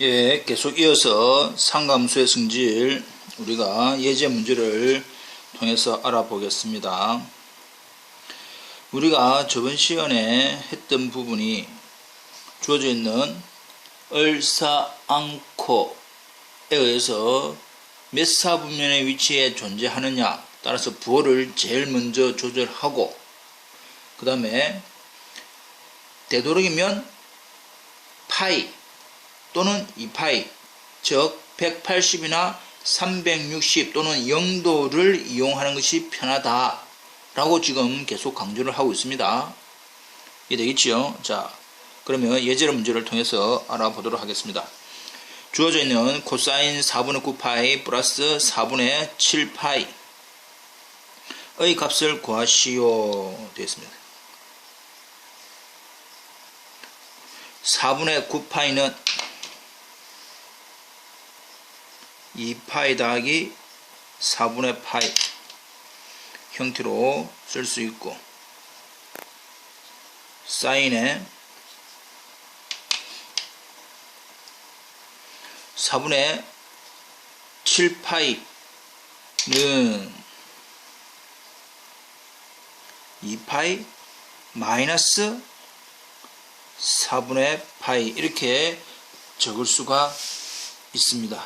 예, 계속 이어서 상감수의 성질 우리가 예제 문제를 통해서 알아보겠습니다. 우리가 저번 시간에 했던 부분이 주어져 있는 을사앙코에 의해서 몇 사분면의 위치에 존재하느냐 따라서 부호를 제일 먼저 조절하고 그 다음에 되도록이면 파이 또는 2파이 즉 180이나 360 또는 0도를 이용하는 것이 편하다 라고 지금 계속 강조를 하고 있습니다. 이해되겠지요? 자, 그러면 예제로 문제를 통해서 알아보도록 하겠습니다. 주어져 있는 코사인 4분의 9파이 플러스 4분의 7파이 의 값을 구하시오 되겠습니다. 4분의 9파이는 2파이 더하기 4분의 파이 형태로 쓸 수 있고 사인에 4분의 7파이는 2파이 마이너스 4분의 파이 이렇게 적을 수가 있습니다.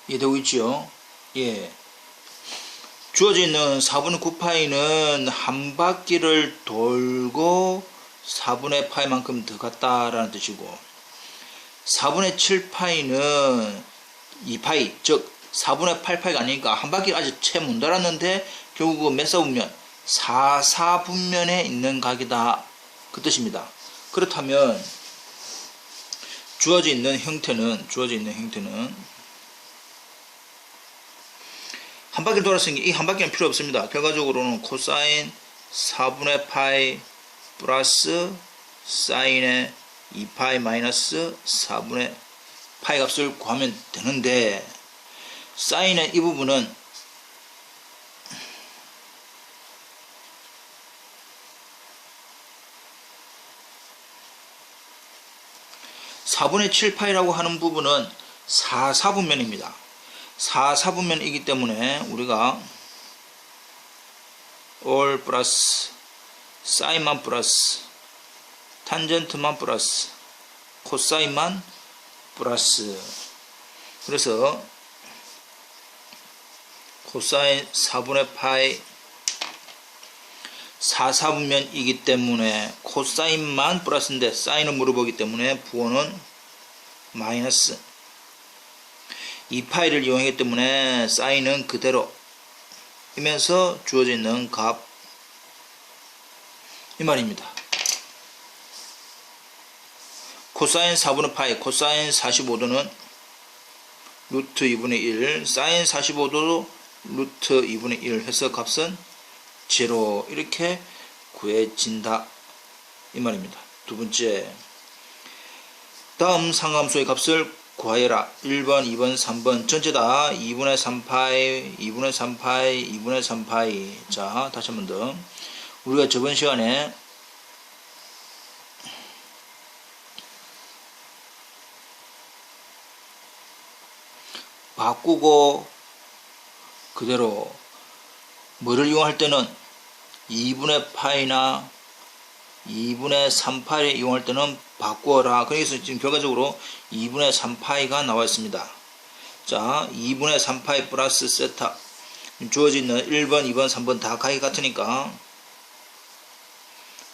이해되고 있죠? 예. 주어져 있는 4분의 9파이는 한 바퀴를 돌고 4분의 파이만큼 더 갔다라는 뜻이고 4분의 7파이는 2파이 즉 4분의 8파이가 아니니까 한 바퀴 아직 채 못 돌았는데 결국 몇 사분면? 4사분면에 있는 각이다 그 뜻입니다. 그렇다면 주어져 있는 형태는 한 바퀴 돌았으니까 이 한 바퀴는 필요 없습니다. 결과적으로는 코사인 4분의 파이 플러스 사인의 2파이 마이너스 4분의 파이 값을 구하면 되는데 사인의 이 부분은 (4분의 7파이라고 하는 부분은 4사분면입니다. 4사분면이기 때문에 우리가 올 플러스 사인만 플러스 탄젠트만 플러스 코사인만 플러스 그래서 코사인 4분의 파이 4사분면이기 때문에 코사인만 플러스인데 사인을 물어보기 때문에 부호는 마이너스 2파이를 이용하기 때문에 사인은 그대로 이면서 주어져 있는 값 이 말입니다. 코사인 4분의 파이 코사인 45도는 루트 2분의 1 사인 45도도 루트 2분의 1 해서 값은 제로 이렇게 구해진다 이 말입니다. 두 번째 다음 상함수의 값을 구하여라. 1번, 2번, 3번 전체 다 2분의 3파이, 2분의 3파이, 2분의 3파이. 자, 다시 한 번 더. 우리가 저번 시간에 바꾸고 그대로 뭐를 이용할 때는 2분의 파이나 2분의 3파이를 이용할 때는 바꾸어라. 그래서 지금 결과적으로 2분의 3파이가 나와 있습니다. 자, 2분의 3파이 플러스 세타 주어져 있는 1번, 2번, 3번 다 각이 같으니까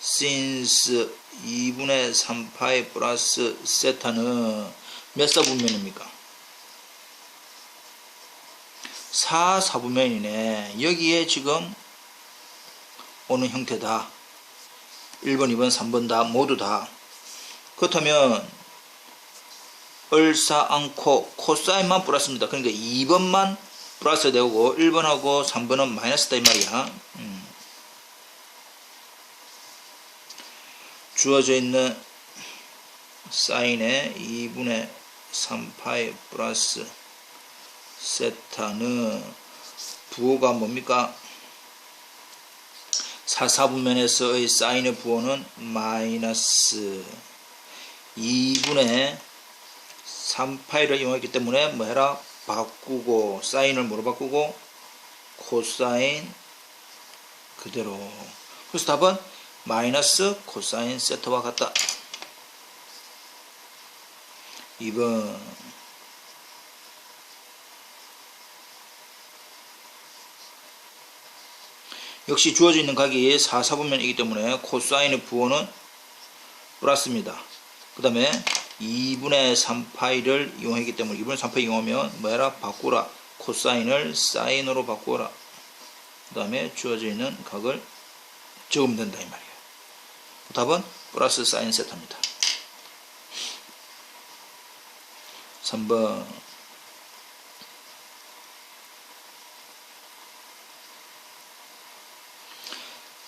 since 2분의 3파이 플러스 세타는 몇 사분면입니까? 4사분면이네. 여기에 지금 오는 형태다. 1번, 2번, 3번 다 모두 다. 그렇다면 을사앙코 코사인만 플러스입니다. 그러니까 2번만 플러스 되고 1번하고 3번은 마이너스다 이 말이야. 주어져 있는 사인의 2분의 3파이 플러스 세타는 부호가 뭡니까? 4사분면에서의 사인의 부호는 마이너스 2분의 3파이를 이용했기 때문에 뭐 해라? 바꾸고 사인을 뭐로 바꾸고 코사인 그대로. 그래서 답은 마이너스 코사인 세타와 같다. 2번. 역시 주어져 있는 각이 4, 4분면이기 때문에 코사인의 부호는 플러스입니다. 그 다음에 2분의 3파이를 이용했기 때문에 2분의 3파이 이용하면 뭐해라? 바꾸라. 코사인을 사인으로 바꾸라. 그 다음에 주어져 있는 각을 적으면 된다 이 말이에요. 답은 플러스 사인 세타입니다. 3번.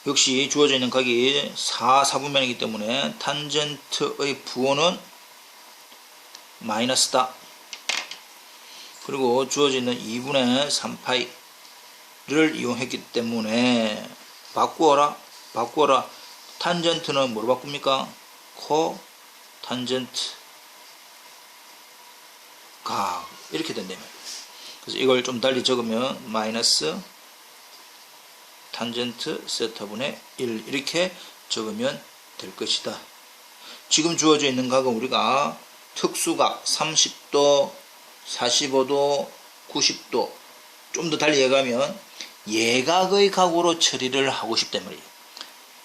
역시 주어져 있는 각이 4, 4분면이기 때문에 탄젠트의 부호는 마이너스다. 그리고 주어져 있는 2분의 3파이를 이용했기 때문에 바꾸어라. 탄젠트는 뭐로 바꿉니까? 코 탄젠트 각 이렇게 된다면, 그래서 이걸 좀 달리 적으면 마이너스 탄젠트 세타분의 1 이렇게 적으면 될 것이다. 지금 주어져 있는 각은 우리가 특수각 30도, 45도, 90도 좀 더 달리 얘기하면 예각의 각으로 처리를 하고 싶단 말이에요.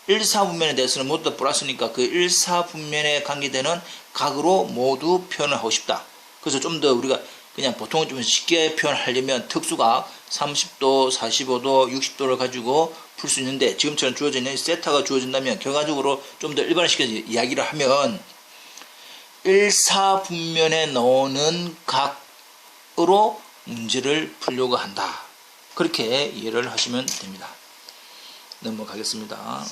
1, 4분면에 대해서는 모두 다 플러스니까 그 1, 4분면에 관계되는 각으로 모두 표현을 하고 싶다. 그래서 좀 더 우리가 그냥 보통 좀 쉽게 표현하려면 특수각 30도, 45도, 60도를 가지고 풀 수 있는데, 지금처럼 주어져 있는 세타가 주어진다면 결과적으로 좀 더 일반화시켜서 이야기를 하면 1, 4분면에 나오는 각으로 문제를 풀려고 한다. 그렇게 이해를 하시면 됩니다. 넘어가겠습니다.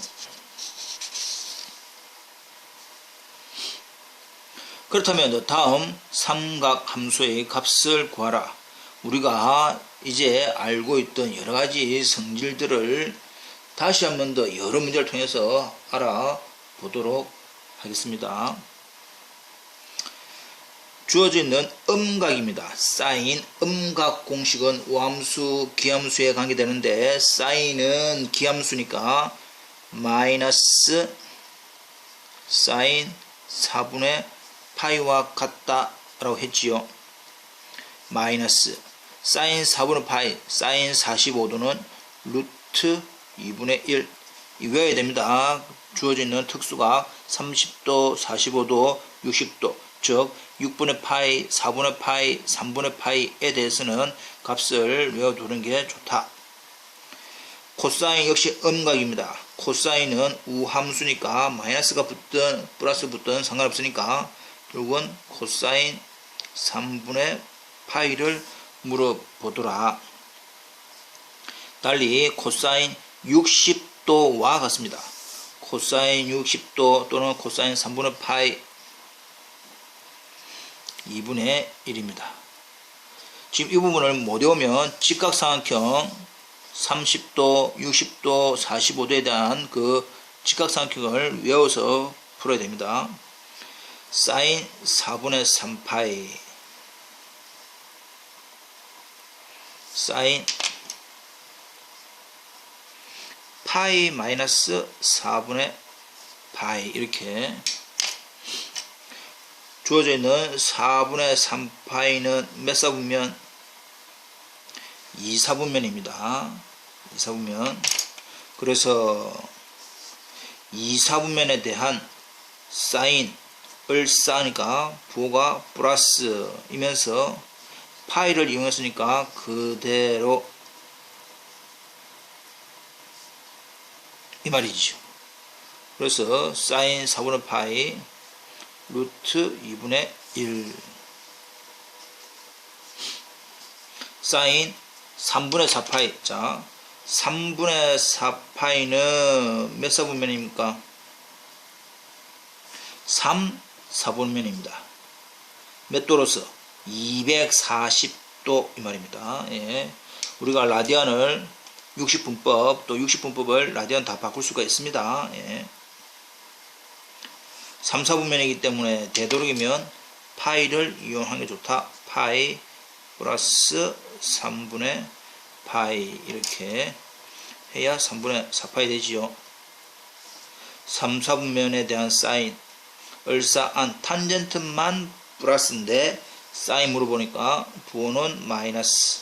그렇다면 다음 삼각 함수의 값을 구하라. 우리가 이제 알고 있던 여러가지 성질들을 다시 한 번 더 여러 문제를 통해서 알아보도록 하겠습니다. 주어져 있는 음각입니다. 사인 음각 공식은 우함수, 기함수에 관계되는데 사인은 기함수니까 마이너스 사인 4분의 파이와 같다 라고 했지요. 마이너스 사인 4분의 파이, 사인 45도는 루트 2분의 1 외워야 됩니다. 주어져 있는 특수각 30도, 45도, 60도 즉 6분의 파이, 4분의 파이, 3분의 파이에 대해서는 값을 외워두는 게 좋다. 코사인 역시 음각입니다. 코사인은 우함수니까 마이너스가 붙든 플러스 붙든 상관없으니까 결국은 코사인 3분의 파이를 물어보더라. 달리 코사인 60도와 같습니다. 코사인 60도 또는 코사인 3분의 파이 2분의 1입니다. 지금 이 부분을 못 외우면 직각삼각형 30도, 60도, 45도에 대한 그 직각삼각형을 외워서 풀어야 됩니다. 사인 4분의 3파이 사인 파이 마이너스 4분의 파이 이렇게 주어져 있는 4분의 3파이는 몇 사분면? 2사분면입니다. 2사분면. 그래서 2사분면에 대한 사인을 쌓으니까 부호가 플러스이면서 파이를 이용했으니까 그대로 이 말이죠. 그래서 사인 4분의 파이 루트 2분의 1 사인 3분의 4파이. 자, 3분의 4파이는 몇 사분면입니까? 3, 4분면입니다. 몇 도로서? 240도 이 말입니다. 예. 우리가 라디안을 60분법 또 60분법을 라디안 다 바꿀 수가 있습니다. 예. 3, 4분면이기 때문에 되도록이면 파이를 이용하는 게 좋다. 파이 플러스 3분의 파이 이렇게 해야 3분의 4파이 되지요. 3, 4분면에 대한 사인 을사안 탄젠트만 플러스인데 사인 물어보니까 부호는 마이너스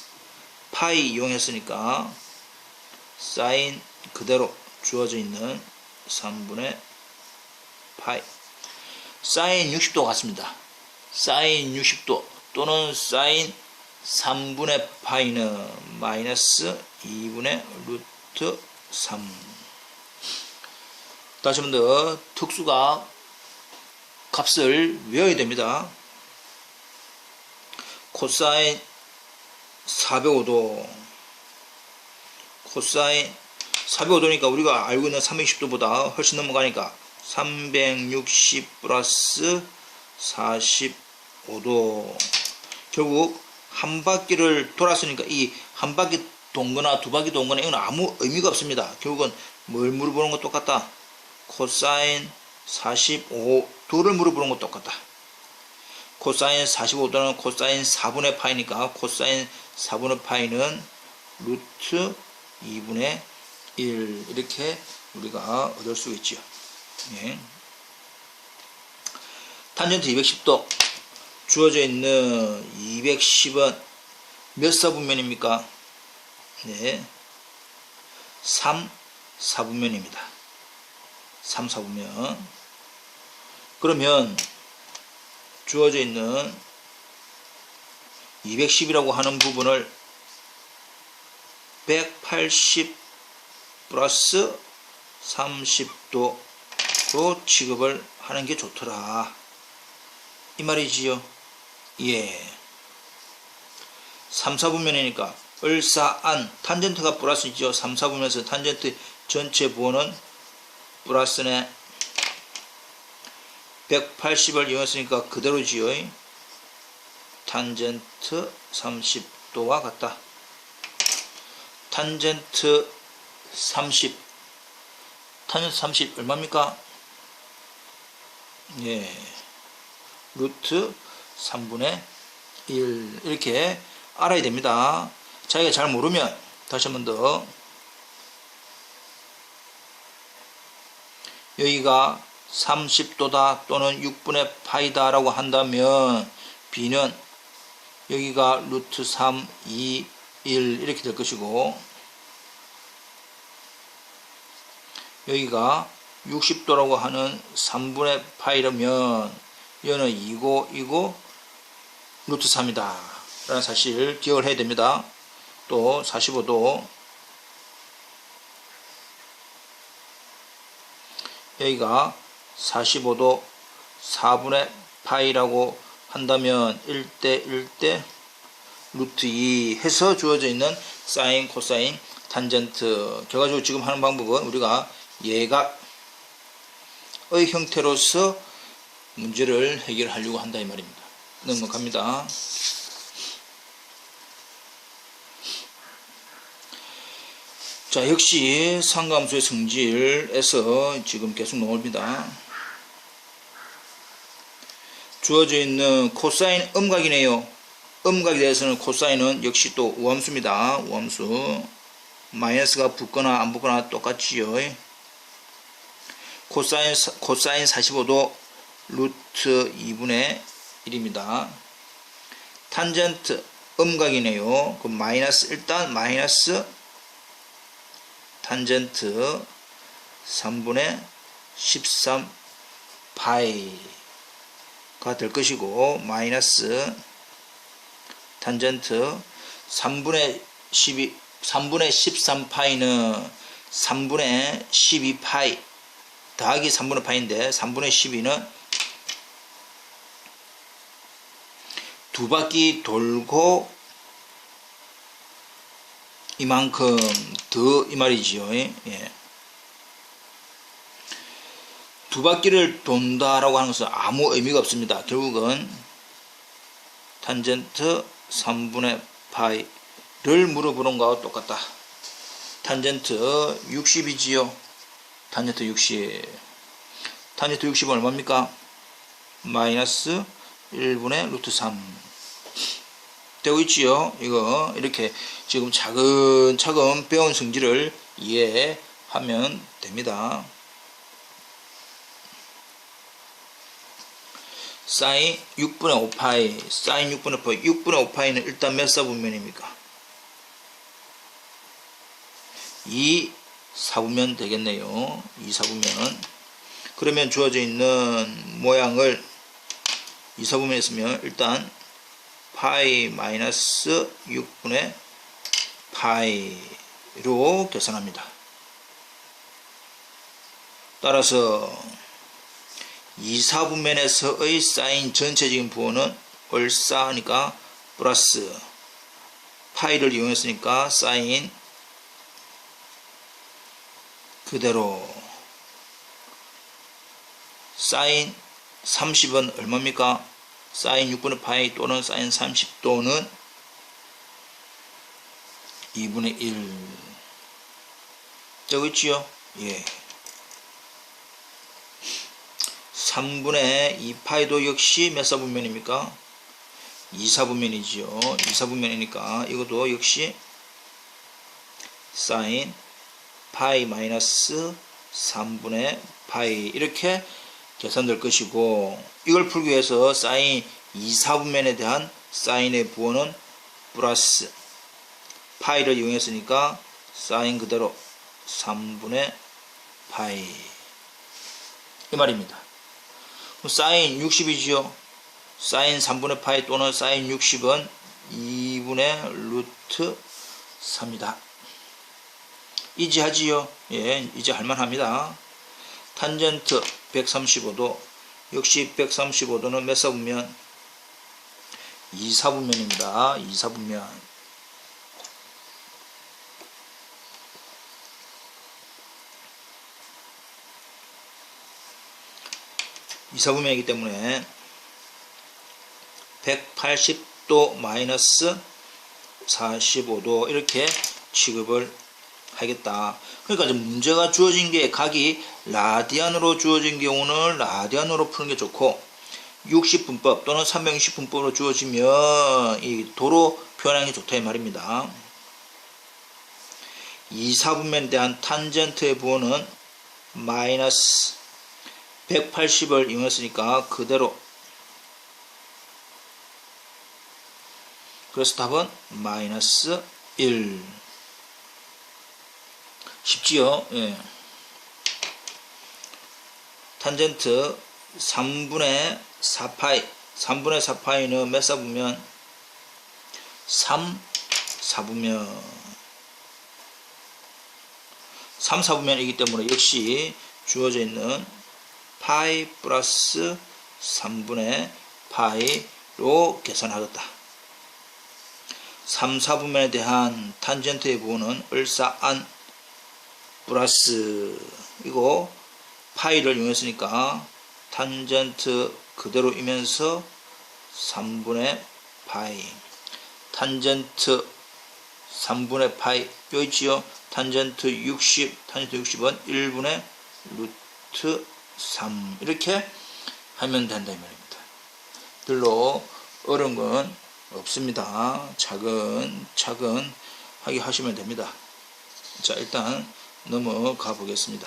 파이 이용했으니까 사인 그대로 주어져 있는 3분의 파이 사인 60도 같습니다. 사인 60도 또는 사인 3분의 파이는 마이너스 2분의 루트 3. 다시 한 번 더 특수가 값을 외워야 됩니다. 코사인 405도 코사인 405도니까 우리가 알고 있는 360도보다 훨씬 넘어가니까 360 플러스 45도 결국 한 바퀴를 돌았으니까 이 한 바퀴 돈거나 두 바퀴 돈거나 이건 아무 의미가 없습니다. 결국은 뭘 물어보는 것 똑같다. 코사인 45도를 물어보는 것 똑같다. 코사인 45도는 코사인 4분의 파이니까 코사인 4분의 파이는 루트 2분의 1 이렇게 우리가 얻을 수 있죠. 예. 탄젠트 210도 주어져 있는 210은 몇 사분면입니까? 네, 3, 4분면입니다. 3, 4분면. 그러면 주어져 있는 210이라고 하는 부분을 180 플러스 30도로 취급을 하는 게 좋더라. 이 말이지요. 예. 3, 4분면이니까 을사안 탄젠트가 플러스이죠. 3, 4분면에서 탄젠트 전체 부호는 플러스네 180을 이용했으니까 그대로지요. 탄젠트 30도와 같다. 탄젠트 30 탄젠트 30 얼마입니까? 예. 루트 3분의 1 이렇게 알아야 됩니다. 자기가 잘 모르면 다시 한 번 더 여기가 30도다 또는 6분의 파이다 라고 한다면 B는 여기가 루트 3, 2, 1 이렇게 될 것이고 여기가 60도라고 하는 3분의 파이라면 얘는 2고 루트 3이다 라는 사실을 기억을 해야 됩니다. 또 45도 여기가 45도 4분의 파이라고 한다면 1대 1대 루트 2 해서 주어져 있는 사인, 코사인, 탄젠트 결과적으로 지금 하는 방법은 우리가 예각의 형태로서 문제를 해결하려고 한다 이 말입니다. 넘어갑니다. 자, 역시 상감수의 성질에서 지금 계속 나옵니다. 주어져 있는 코사인 음각이네요. 음각에 대해서는 코사인은 역시 또 우함수입니다. 우함수. 마이너스가 붙거나 안 붙거나 똑같지요. 코사인 45도 루트 2분의 1입니다. 탄젠트 음각이네요. 그 마이너스 일단 마이너스 탄젠트 3분의 13 파이가 될 것이고 마이너스 탄젠트 3분의 13 파이는 3분의 12 파이 더하기 3분의 파이인데 3분의 12는 두 바퀴 돌고 이만큼 더 이 말이지요. 예. 두 바퀴를 돈다라고 하는 것은 아무 의미가 없습니다. 결국은 탄젠트 3분의 파이를 물어보는 거와 똑같다. 탄젠트 60이지요. 탄젠트 60. 탄젠트 60은 얼마입니까? 마이너스 1분의 루트 3 되고 있지요. 이거 이렇게 지금 차근차근 배운 성질을 이해하면 됩니다. 사인 6분의 5파이, 사인 6분의 5파이, 6분의 5파이는 일단 몇 사분면입니까? 2 사분면 되겠네요. 2 사분면. 그러면 주어져 있는 모양을 2 사분면에 쓰면 일단 파이 마이너스 6분의 파이로 계산합니다. 따라서 2 사분면에서의 사인 전체적인 부호는 얼싸니까 플러스 파이를 이용했으니까 사인 그대로 사인 30은 얼마입니까? 사인 6분의 파이 또는 사인 30 또는 2분의 1 되고 있지요? 예. 3분의 2파이도 역시 몇 사분면입니까? 2사분면이지요. 2사분면이니까 이것도 역시 사인 파이 마이너스 3분의 파이 이렇게 계산될 것이고, 이걸 풀기 위해서 사인 2사분면에 대한 사인의 부호는 플러스 파이를 이용했으니까 사인 그대로 3분의 파이 이 말입니다. 사인 60이지요. 사인 3분의 파이 또는 사인 60은 2분의 루트 3이다. 이지하지요. 예, 이제 할만합니다. 탄젠트 135도 역시 135도는 몇 사분면? 2사분면입니다. 2사분면. 이사분면이기 때문에 180도 마이너스 45도 이렇게 취급을 하겠다. 그러니까 문제가 주어진 게 각이 라디안으로 주어진 경우는 라디안으로 푸는 게 좋고, 60분법 또는 360분법으로 주어지면 이 도로 표현하는 게 좋다 이 말입니다. 2사분면에 대한 탄젠트의 부호는 마이너스 180을 이용했으니까 그대로, 그래서 답은 마이너스 1. 쉽지요? 예. 탄젠트 3분의 4파이, 3분의 4파이는 몇 사분면? 3 사분면. 3 사분면이기 때문에 역시 주어져 있는 파이 플러스 3분의 파이로 계산하겠다. 3, 4분면에 대한 탄젠트의 부호는 을사안 플러스 이거 파이를 이용했으니까 탄젠트 그대로이면서 3분의 파이, 탄젠트 3분의 파이 여기 있지요. 탄젠트 60, 탄젠트 60은 1분의 루트 3 이렇게 하면 된다 이 말입니다. 별로 어려운 건 없습니다. 차근차근 하게 하시면 됩니다. 자, 일단 넘어가 보겠습니다.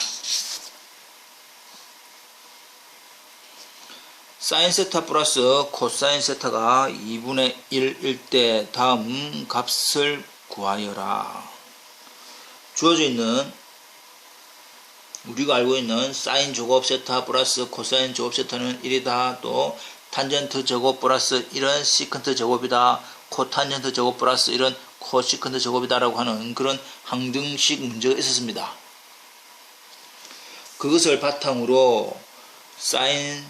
사인 세타 플러스 코사인 세타가 2분의 1일 때 다음 값을 구하여라. 주어져 있는 우리가 알고 있는 사인 제곱 세타 플러스 코사인 제곱 세타는 1이다. 또 탄젠트 제곱 플러스 이런 시컨트 제곱이다. 코탄젠트 제곱 플러스 이런 코시컨트 제곱이다 라고 하는 그런 항등식 문제가 있었습니다. 그것을 바탕으로 사인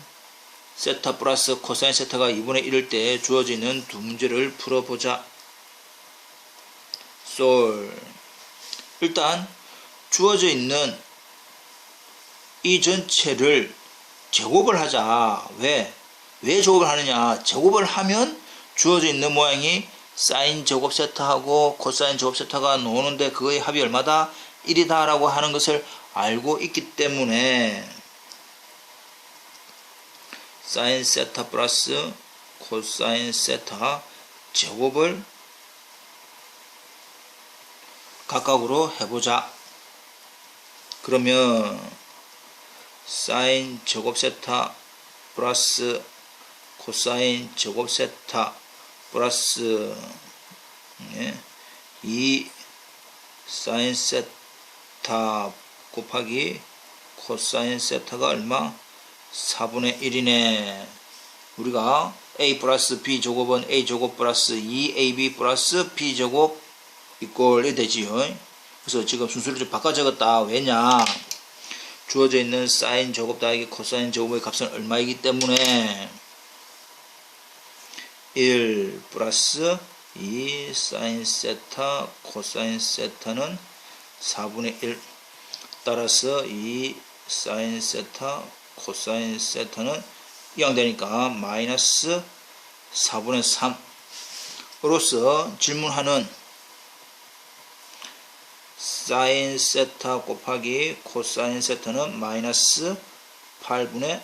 세타 플러스 코사인 세타가 2분의 1일 때 주어져 있는 두 문제를 풀어보자. 솔. 일단 주어져 있는 이 전체를 제곱을 하자. 왜 제곱을 하느냐? 제곱을 하면 주어져 있는 모양이 사인 제곱 세타하고 코사인 제곱 세타가 나오는데 그거의 합이 얼마다? 1이다 라고 하는 것을 알고 있기 때문에 사인 세타 플러스 코사인 세타 제곱을 각각으로 해보자. 그러면 사인 제곱 세타 플러스 코사인 제곱 세타 플러스 2 사인 세타 곱하기 코사인 세타가 얼마? 4분의 1이네. 우리가 a 플러스 b 제곱은 a 제곱 플러스 2ab 플러스 b 제곱 이꼴이 되지요. 그래서 지금 순수를 좀 바꿔 적었다. 왜냐? 주어져 있는 사인 제곱 더하기 코사인 제곱의 값은 얼마이기 때문에 1 플러스 2 사인 세타 코사인 세타는 4분의 1 따라서 2 사인 세타 코사인 세타는 이항되니까 마이너스 4분의 3으로서 질문하는 사인 세타 곱하기 코사인 세타는 마이너스 8분의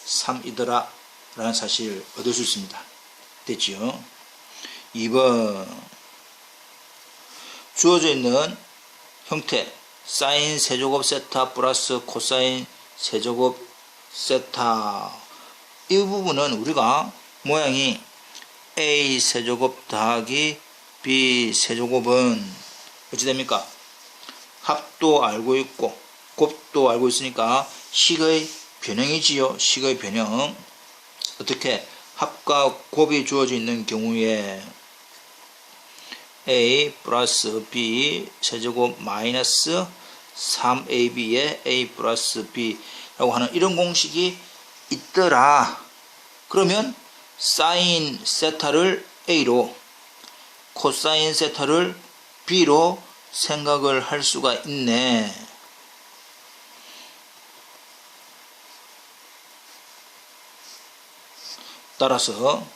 3이더라 라는 사실을 얻을 수 있습니다. 됐지요? 2번 주어져 있는 형태 사인 세제곱 세타 플러스 코사인 세제곱 세타 이 부분은 우리가 모양이 a 세제곱 더하기 b 세제곱은 어찌 됩니까? 합도 알고 있고 곱도 알고 있으니까 식의 변형이지요. 식의 변형. 어떻게? 합과 곱이 주어져 있는 경우에 a 플러스 b 세제곱 마이너스 3ab에 a 플러스 b 라고 하는 이런 공식이 있더라. 그러면 사인 세타를 a로 코사인 세타를 b로 생각을 할 수가 있네. 따라서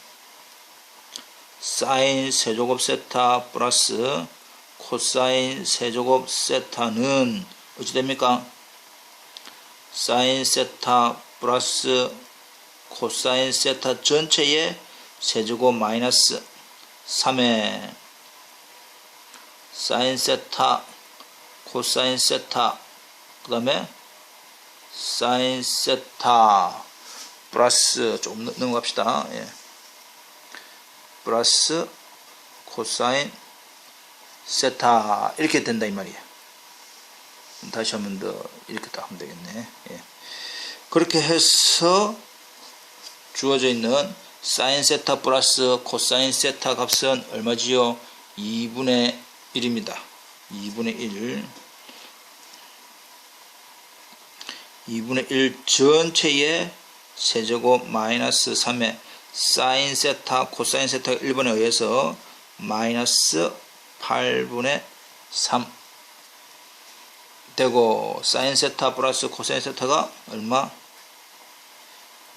사인 세제곱 세타 플러스 코사인 세제곱 세타는 어찌 됩니까? 사인 세타 플러스 코사인 세타 전체의 세제곱 마이너스 3에 사인 세타 코사인 세타 그 다음에 사인 세타 플러스 조금 넘어갑시다. 예. 플러스 코사인 세타 이렇게 된다 이 말이에요. 다시 한 번 더 이렇게 딱 하면 되겠네. 예. 그렇게 해서 주어져 있는 사인 세타 플러스 코사인 세타 값은 얼마지요? 2분의 1입니다. 2분의 1 2분의 1 전체의 세제곱 마이너스 3의 사인 세타 코사인 세타가 1번에 의해서 마이너스 8분의 3 되고 사인 세타 플러스 코사인 세타가 얼마?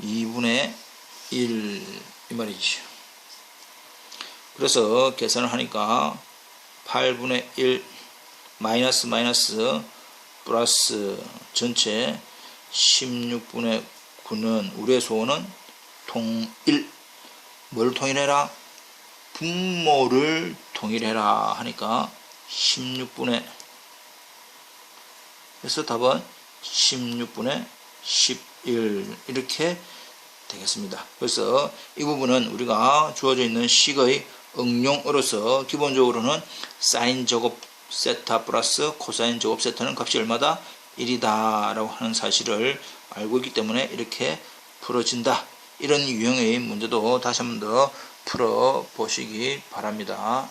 2분의 1 이 말이죠. 그래서 계산을 하니까 8분의 1 마이너스 마이너스 플러스 전체 16분의 9는 우리의 소원은 통일. 뭘 통일해라? 분모를 통일해라 하니까 16분의 그래서 답은 16분의 11 이렇게 되겠습니다. 그래서 이 부분은 우리가 주어져 있는 식의 응용으로서 기본적으로는 사인 제곱 세타 플러스 코사인 제곱 세타는 값이 얼마다? 1이다 라고 하는 사실을 알고 있기 때문에 이렇게 풀어진다. 이런 유형의 문제도 다시 한 번 더 풀어 보시기 바랍니다.